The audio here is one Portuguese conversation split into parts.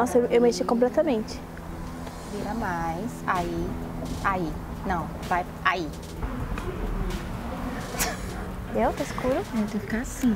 Nossa, eu mexi completamente. Vira mais. Aí. Não, vai. Aí. Deu? Tá escuro? Tem que ficar assim.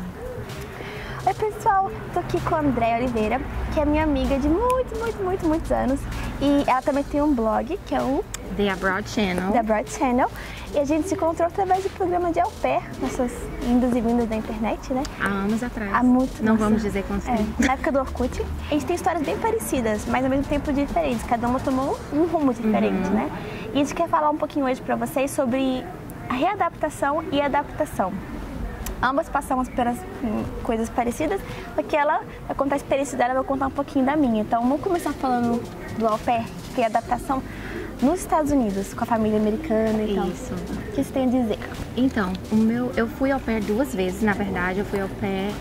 Oi, pessoal. Tô aqui com a Andréia Oliveira, que é minha amiga de muitos anos. E ela também tem um blog, que é o The Abroad Channel. The Abroad Channel. E a gente se encontrou através do programa de au pair, nessas indas e vindas da internet, né? Há anos atrás. Há muito. Não vamos dizer quanto tempo. Na época do Orkut. A gente tem histórias bem parecidas, mas ao mesmo tempo diferentes. Cada uma tomou um rumo diferente, né? E a gente quer falar um pouquinho hoje pra vocês sobre a readaptação e a adaptação. Ambas passamos pelas coisas parecidas, porque ela vai contar a experiência dela, eu vou contar um pouquinho da minha. Então vamos começar falando do au pair, que é a adaptação nos Estados Unidos, com a família americana e tal. Isso. O que você tem a dizer? Então, eu fui au pair 2 vezes, na verdade. Eu fui au pair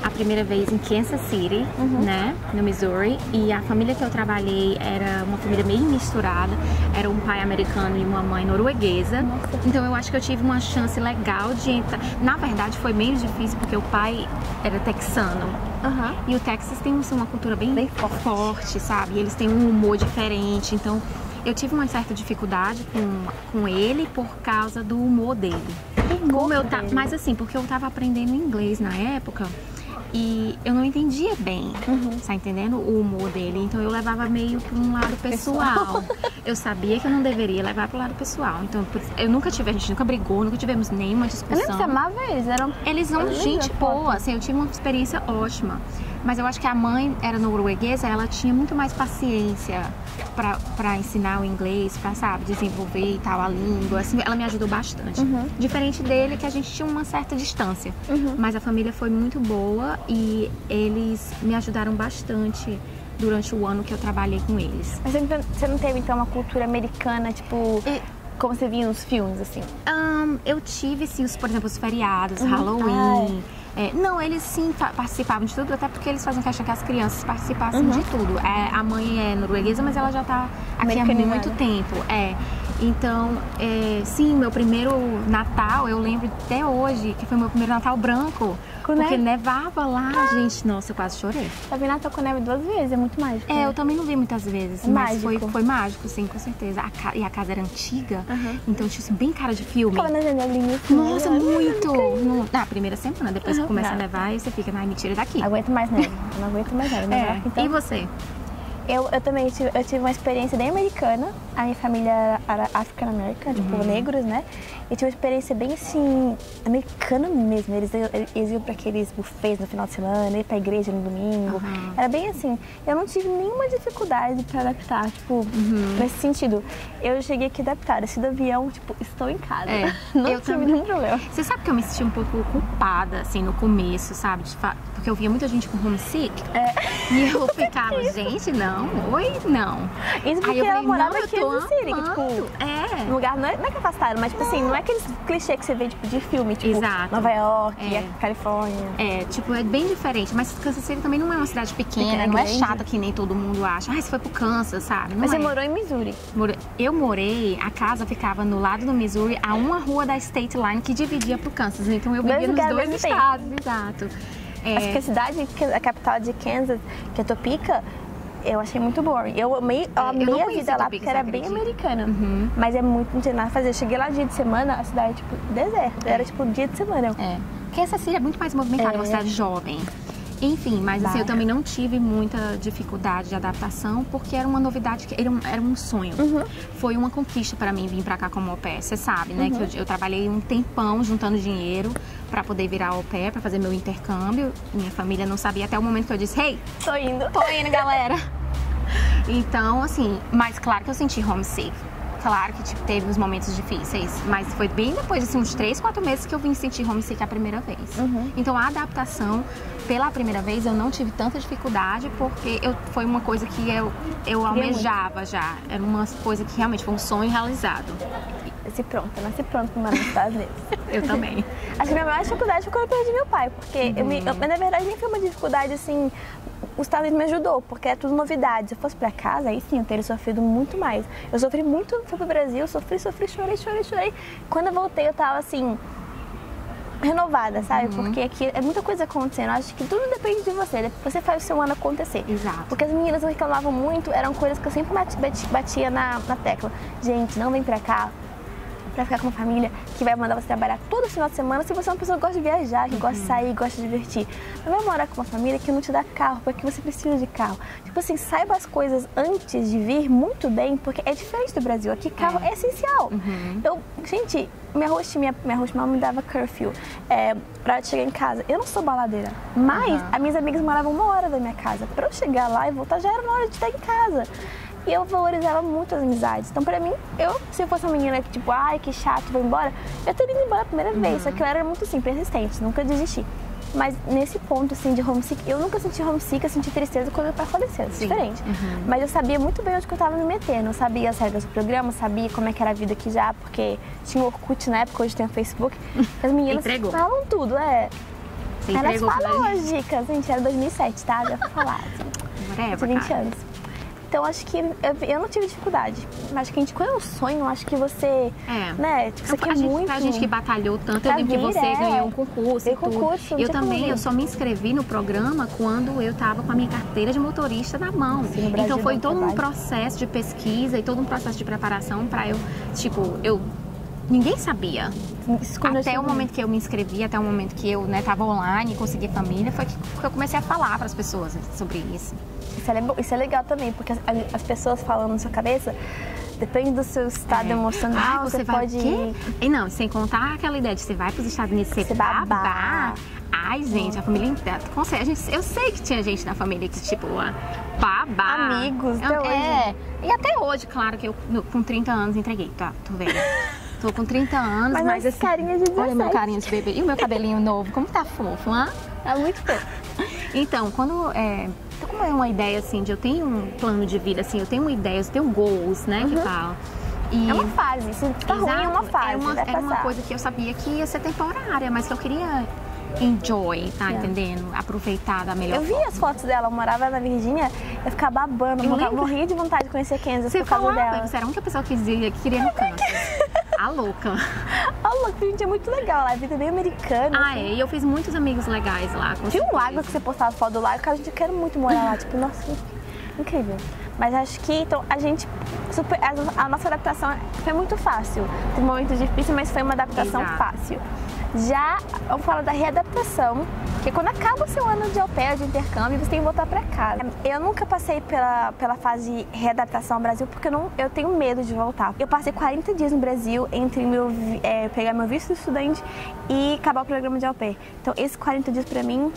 a primeira vez em Kansas City, né, no Missouri. E a família que eu trabalhei era uma família meio misturada. Era um pai americano e uma mãe norueguesa. Nossa. Então eu acho que eu tive uma chance legal de entrar. Na verdade foi meio difícil porque o pai era texano. E o Texas tem uma cultura bem forte, sabe? E eles têm um humor diferente. Então eu tive uma certa dificuldade com ele por causa do humor dele. Mas assim, porque eu tava aprendendo inglês na época e eu não entendia bem, tá entendendo? O humor dele. Então eu levava meio que um lado pessoal. Eu sabia que eu não deveria levar pro lado pessoal. Então a gente nunca brigou, nunca tivemos nenhuma discussão. Eu lembro que você amava eles, Eles são gente boa, assim, eu tive uma experiência ótima. Mas eu acho que a mãe era norueguesa, ela tinha muito mais paciência pra ensinar o inglês, pra, sabe, desenvolver e tal a língua, assim, ela me ajudou bastante. Diferente dele, que a gente tinha uma certa distância. Mas a família foi muito boa e eles me ajudaram bastante durante o ano que eu trabalhei com eles. Mas você não teve, então, uma cultura americana, tipo, como você via nos filmes, assim? Eu tive, sim, por exemplo, os feriados, Halloween. Não, eles sim participavam de tudo, até porque eles fazem questão que as crianças participassem de tudo. A mãe é norueguesa, mas ela já tá aqui há muito tempo. Então, sim, meu primeiro Natal, eu lembro até hoje, que foi meu primeiro Natal branco. Porque nevava lá, gente. Nossa, eu quase chorei. Eu vi Natal com neve 2 vezes, é muito mágico. Né? Eu também não vi muitas vezes, mas foi mágico, sim, com certeza. E a casa era antiga, então tinha assim, bem cara de filme. Ficava na janelinha. Nossa, muito! Na primeira semana, depois que começa a nevar, e você fica, ai, me tira daqui. Aguento mais neve, eu não aguento mais neve. Então, e você? Eu também tive uma experiência bem americana. A minha família era africana-americana, tipo, negros, né? E tive uma experiência bem, assim, americana mesmo. Eles iam pra aqueles buffets no final de semana, iam pra igreja no domingo. Era bem assim. Eu não tive nenhuma dificuldade pra adaptar, tipo, nesse sentido. Eu cheguei aqui adaptada, desci do avião, tipo, estou em casa. Não tive nenhum problema. Você sabe que eu me senti um pouco culpada, assim, no começo, sabe? Porque eu via muita gente com homesick. E eu ficava, gente, não. Isso porque ela morava aqui em Kansas City, que, tipo, um lugar não é que afastaram, mas tipo assim, não é aqueles clichês que você vê tipo, de filme, tipo Nova York, Califórnia. Tipo, é bem diferente, mas Kansas City também não é uma cidade pequena, não é chata que nem todo mundo acha. Você foi pro Kansas, sabe? Mas você morou em Missouri? Eu morei, a casa ficava no lado do Missouri, a uma rua da State Line que dividia pro Kansas, então eu vivia nos 2 estados, exato. Acho que a cidade, a capital de Kansas, que é Topeka, eu achei muito boring. Eu amei a vida lá, porque era bem americana. Mas não tinha nada a fazer. Eu cheguei lá dia de semana, a cidade, tipo, deserta. Era, tipo, dia de semana. Kansas City é muito mais movimentada, uma cidade jovem. Enfim, mas assim, eu também não tive muita dificuldade de adaptação, porque era uma novidade, era um sonho. Foi uma conquista pra mim vir pra cá como au pair. Você sabe, né, que eu trabalhei um tempão juntando dinheiro pra poder virar au pair, pra fazer meu intercâmbio. Minha família não sabia até o momento que eu disse, hey, tô indo, galera. Então, assim, mas claro que eu senti homesick. Claro que tipo, teve uns momentos difíceis, mas foi bem depois, assim, uns 3, 4 meses que eu vim sentir homesick a primeira vez. Então a adaptação, pela primeira vez, eu não tive tanta dificuldade, porque foi uma coisa que eu almejava já. Era uma coisa que realmente foi um sonho realizado. Nasci pronta pra morar nos Estados Unidos. Eu também. Acho que a minha maior dificuldade foi quando eu perdi meu pai, porque mas na verdade nem foi uma dificuldade assim. Os Estados Unidos me ajudou, porque é tudo novidade. Se eu fosse pra casa, aí sim, eu teria sofrido muito mais. Eu sofri muito, fui pro Brasil, chorei. Quando eu voltei, eu tava assim, renovada, sabe? Porque aqui é muita coisa acontecendo. Eu acho que tudo depende de você. Você faz o seu ano acontecer. Exato. Porque as meninas reclamavam muito, eram coisas que eu sempre batia na tecla. Gente, não vem pra cá pra ficar com uma família que vai mandar você trabalhar todo final de semana se você é uma pessoa que gosta de viajar, que gosta de sair, gosta de divertir. Não vai morar com uma família que não te dá carro, porque você precisa de carro. Tipo assim, saiba as coisas antes de vir muito bem, porque é diferente do Brasil. Aqui carro é essencial. Gente, minha host me dava curfew pra eu chegar em casa. Eu não sou baladeira, mas as minhas amigas moravam 1 hora da minha casa. Pra eu chegar lá e voltar, já era 1 hora de estar em casa. E eu valorizava muito as amizades. Então, pra mim, se eu fosse uma menina que, tipo, ai, que chato, vou embora, eu teria ido embora a primeira vez. Só que eu era muito, assim, persistente, nunca desisti. Mas nesse ponto, assim, de homesick, eu nunca senti homesick, eu senti tristeza quando meu pai faleceu, diferente. Mas eu sabia muito bem onde que eu tava me metendo. Eu sabia as regras do programa, sabia como é que era a vida aqui já, porque tinha o Orkut na época, hoje tem o Facebook. As meninas falam tudo, Elas falam as dicas, gente, era 2007, tá? Já pra falar, assim. Tinha 20 anos. Então, acho que eu não tive dificuldade. Acho que quando é um sonho, acho que você, né, tipo, você quer muito. Pra gente que batalhou tanto, eu lembro que você ganhou um concurso e tudo. Eu também, eu só me inscrevi no programa quando eu tava com a minha carteira de motorista na mão. Sim, então, foi todo um processo de pesquisa e todo um processo de preparação pra eu, tipo, ninguém sabia. Até o momento que eu me inscrevi, até o momento que eu tava online e consegui família, foi que eu comecei a falar para as pessoas sobre isso. Isso é legal também, porque as pessoas falando na sua cabeça, depende do seu estado emocional, você pode... E não, sem contar aquela ideia de você vai para os Estados Unidos, você babar. Ai, gente, a família inteira. Eu sei que tinha gente na família que, tipo, babá. Amigos, até hoje. E até hoje, claro, que eu com 30 anos entreguei, tá? Tô vendo. Tô com 30 anos, mas assim, carinha de 17. Olha meu carinha de bebê. E o meu cabelinho novo, como tá fofo, hein? É muito fofo. Então, como é uma ideia, assim, de eu tenho um plano de vida, assim, eu tenho ideias, eu tenho goals, né, que falam. E... É uma fase, se tá ruim, é uma fase, era uma coisa que eu sabia que ia ser temporária, mas que eu queria enjoy, tá entendendo? Aproveitar da melhor forma. Vi as fotos dela, eu morava na Virgínia, eu ficava babando, morria de vontade de conhecer Kansas por causa dela. Você era a única pessoa que queria no Kansas. A louca. A louca, gente, é muito legal lá, a vida é bem americana. E eu fiz muitos amigos legais lá. Tinha um lago que você postava foto do lago, que a gente quer muito morar lá, tipo, nossa, incrível. Mas acho que, então, a nossa adaptação foi muito fácil. Tem momentos difíceis, mas foi uma adaptação fácil. Já, vamos falar da readaptação, que quando acaba o seu ano de au pair, de intercâmbio, você tem que voltar pra casa. Eu nunca passei pela fase de readaptação ao Brasil, porque eu tenho medo de voltar. Eu passei 40 dias no Brasil entre pegar meu visto de estudante e acabar o programa de au pair. Então, esses 40 dias pra mim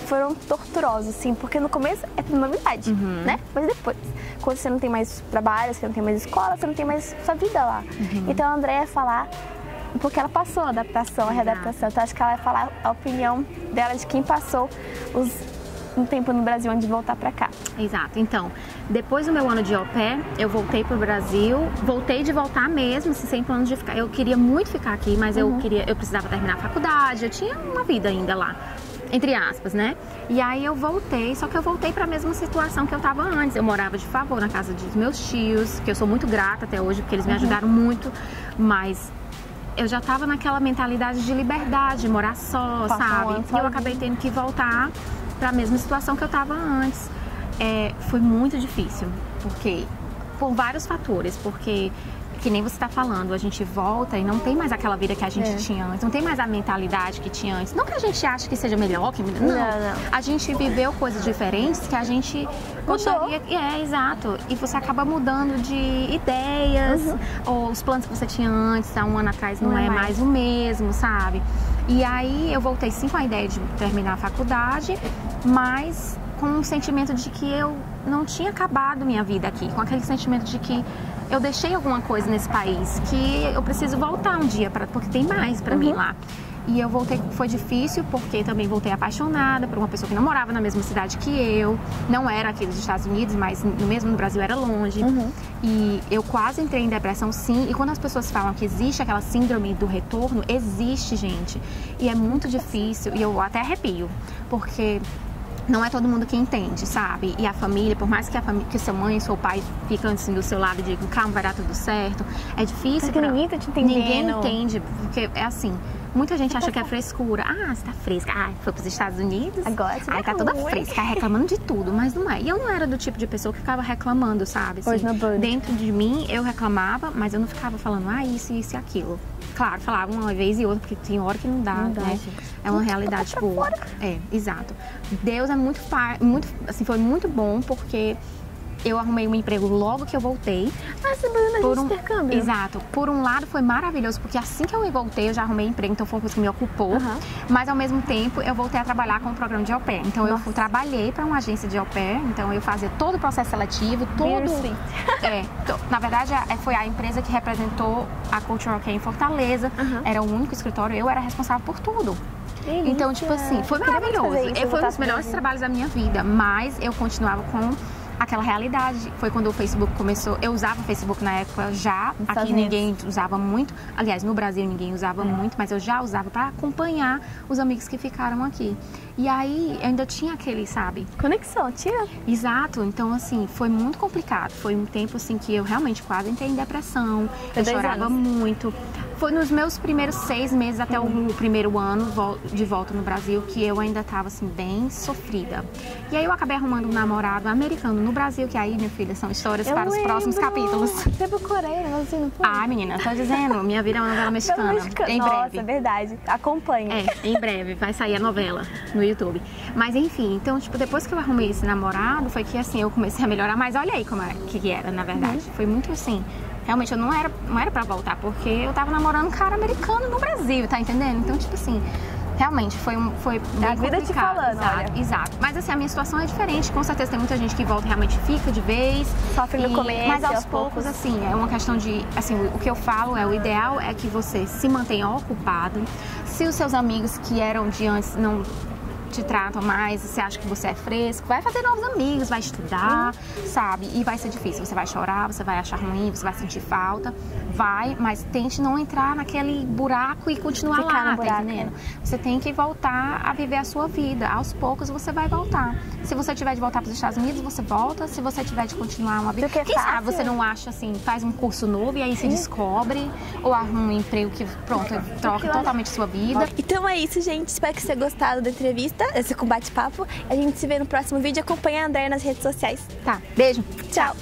foram torturosos, assim, porque no começo é tudo novidade, né? Mas depois, quando você não tem mais trabalho, você não tem mais escola, você não tem mais sua vida lá. Então, a Andrea ia falar... Porque ela passou a adaptação, a readaptação. Então, acho que ela vai falar a opinião dela de quem passou um tempo no Brasil antes de voltar pra cá. Exato. Então, depois do meu ano de au pair, eu voltei pro Brasil. Voltei de voltar mesmo, assim, sem plano de ficar. Eu queria muito ficar aqui, mas eu precisava terminar a faculdade. Eu tinha uma vida ainda lá, entre aspas, né? E aí eu voltei, só que eu voltei pra mesma situação que eu tava antes. Eu morava de favor na casa dos meus tios, que eu sou muito grata até hoje, porque eles me ajudaram muito, mas... eu já tava naquela mentalidade de liberdade, de morar só, sabe? E eu acabei tendo que voltar pra mesma situação que eu tava antes. Foi muito difícil, porque por vários fatores, porque que nem você tá falando, a gente volta e não tem mais aquela vida que a gente tinha antes, não tem mais a mentalidade que tinha antes. Não que a gente ache que seja melhor, não. A gente viveu coisas diferentes que a gente gostaria. Exato. E você acaba mudando de ideias, ou os planos que você tinha antes, há um ano atrás, não é mais o mesmo, sabe? E aí eu voltei sim com a ideia de terminar a faculdade, mas com um sentimento de que eu não tinha acabado minha vida aqui, com aquele sentimento de que eu deixei alguma coisa nesse país, que eu preciso voltar um dia, porque tem mais pra mim lá. E eu voltei, foi difícil, porque também voltei apaixonada por uma pessoa que não morava na mesma cidade que eu, não era aqui dos Estados Unidos, mas mesmo no Brasil era longe. E eu quase entrei em depressão, sim. E quando as pessoas falam que existe aquela síndrome do retorno, existe, gente. E é muito difícil, e eu até arrepio, porque... não é todo mundo que entende, sabe? E a família, por mais que sua mãe e seu pai ficam assim do seu lado e digam, calma, vai dar tudo certo, é difícil. Porque ninguém tá te entendendo. Ninguém entende, porque é assim, Muita gente acha que é frescura. Ah, você tá fresca. Ah, foi pros Estados Unidos. Agora você tá toda fresca, reclamando de tudo. Mas não é. E eu não era do tipo de pessoa que ficava reclamando, sabe? Assim, dentro de mim, eu reclamava, mas eu não ficava falando, isso e aquilo. Claro, falava uma vez e outra, porque tem hora que não dá, né? É uma realidade boa. Exato. Deus é muito, assim, foi muito bom, porque eu arrumei um emprego logo que eu voltei. Por intercâmbio. Exato. Por um lado foi maravilhoso, porque assim que eu voltei eu já arrumei emprego, então foi uma coisa que me ocupou. Mas ao mesmo tempo eu voltei a trabalhar com o programa de au pair. Então eu trabalhei para uma agência de au pair, então eu fazia todo o processo seletivo, na verdade foi a empresa que representou a Cultural Care em Fortaleza. Era o único escritório, eu era responsável por tudo. Delícia. Então, tipo assim, foi maravilhoso. Foi um dos melhores trabalhos da minha vida, mas eu continuava com aquela realidade. Foi quando o Facebook começou. Eu usava o Facebook na época já. Aqui ninguém usava muito. Aliás, no Brasil ninguém usava muito, mas eu já usava para acompanhar os amigos que ficaram aqui. E aí, eu ainda tinha aquele, sabe? Conexão, tinha? Exato. Então, assim, foi muito complicado. Foi um tempo, assim, que eu realmente quase entrei em depressão. Eu chorava muito. Foi nos meus primeiros 6 meses até o primeiro ano de volta no Brasil que eu ainda estava, assim, bem sofrida. E aí eu acabei arrumando um namorado americano no Brasil, que aí, minha filha, são histórias para os próximos capítulos. Você procurei, não foi? Ah, menina, tô dizendo, minha vida é uma novela mexicana. Em breve. Nossa, é verdade. Acompanhe. Em breve vai sair a novela no YouTube. Mas enfim, então, tipo, depois que eu arrumei esse namorado, foi que, assim, eu comecei a melhorar. Mas olha aí como que era, na verdade. Foi muito assim. Realmente, eu não era pra voltar, porque eu tava namorando um cara americano no Brasil, tá entendendo? Então, tipo assim, realmente foi bem a vida complicado. Te falando, Exato. Mas assim, a minha situação é diferente. Com certeza tem muita gente que volta e realmente fica de vez. Sofre no começo, mas aos poucos, assim, é uma questão de... Assim, o que eu falo o ideal é que você se mantenha ocupado. Se os seus amigos que eram de antes não te tratam mais, você acha que você é fresco, vai fazer novos amigos, vai estudar, sabe? E vai ser difícil, você vai chorar, você vai achar ruim, você vai sentir falta, mas tente não entrar naquele buraco e continuar lá, tá entendendo? Você tem que voltar a viver a sua vida, aos poucos você vai voltar. Se você tiver de voltar para os Estados Unidos, você volta, se você tiver de continuar uma vida, quem sabe você não acha assim, faz um curso novo e aí se descobre, ou arruma um emprego que, pronto, troca totalmente sua vida. Então é isso, gente, espero que você tenha gostado da entrevista, esse bate-papo. A gente se vê no próximo vídeo. Acompanha a Andréia nas redes sociais. Tá, beijo. Tchau.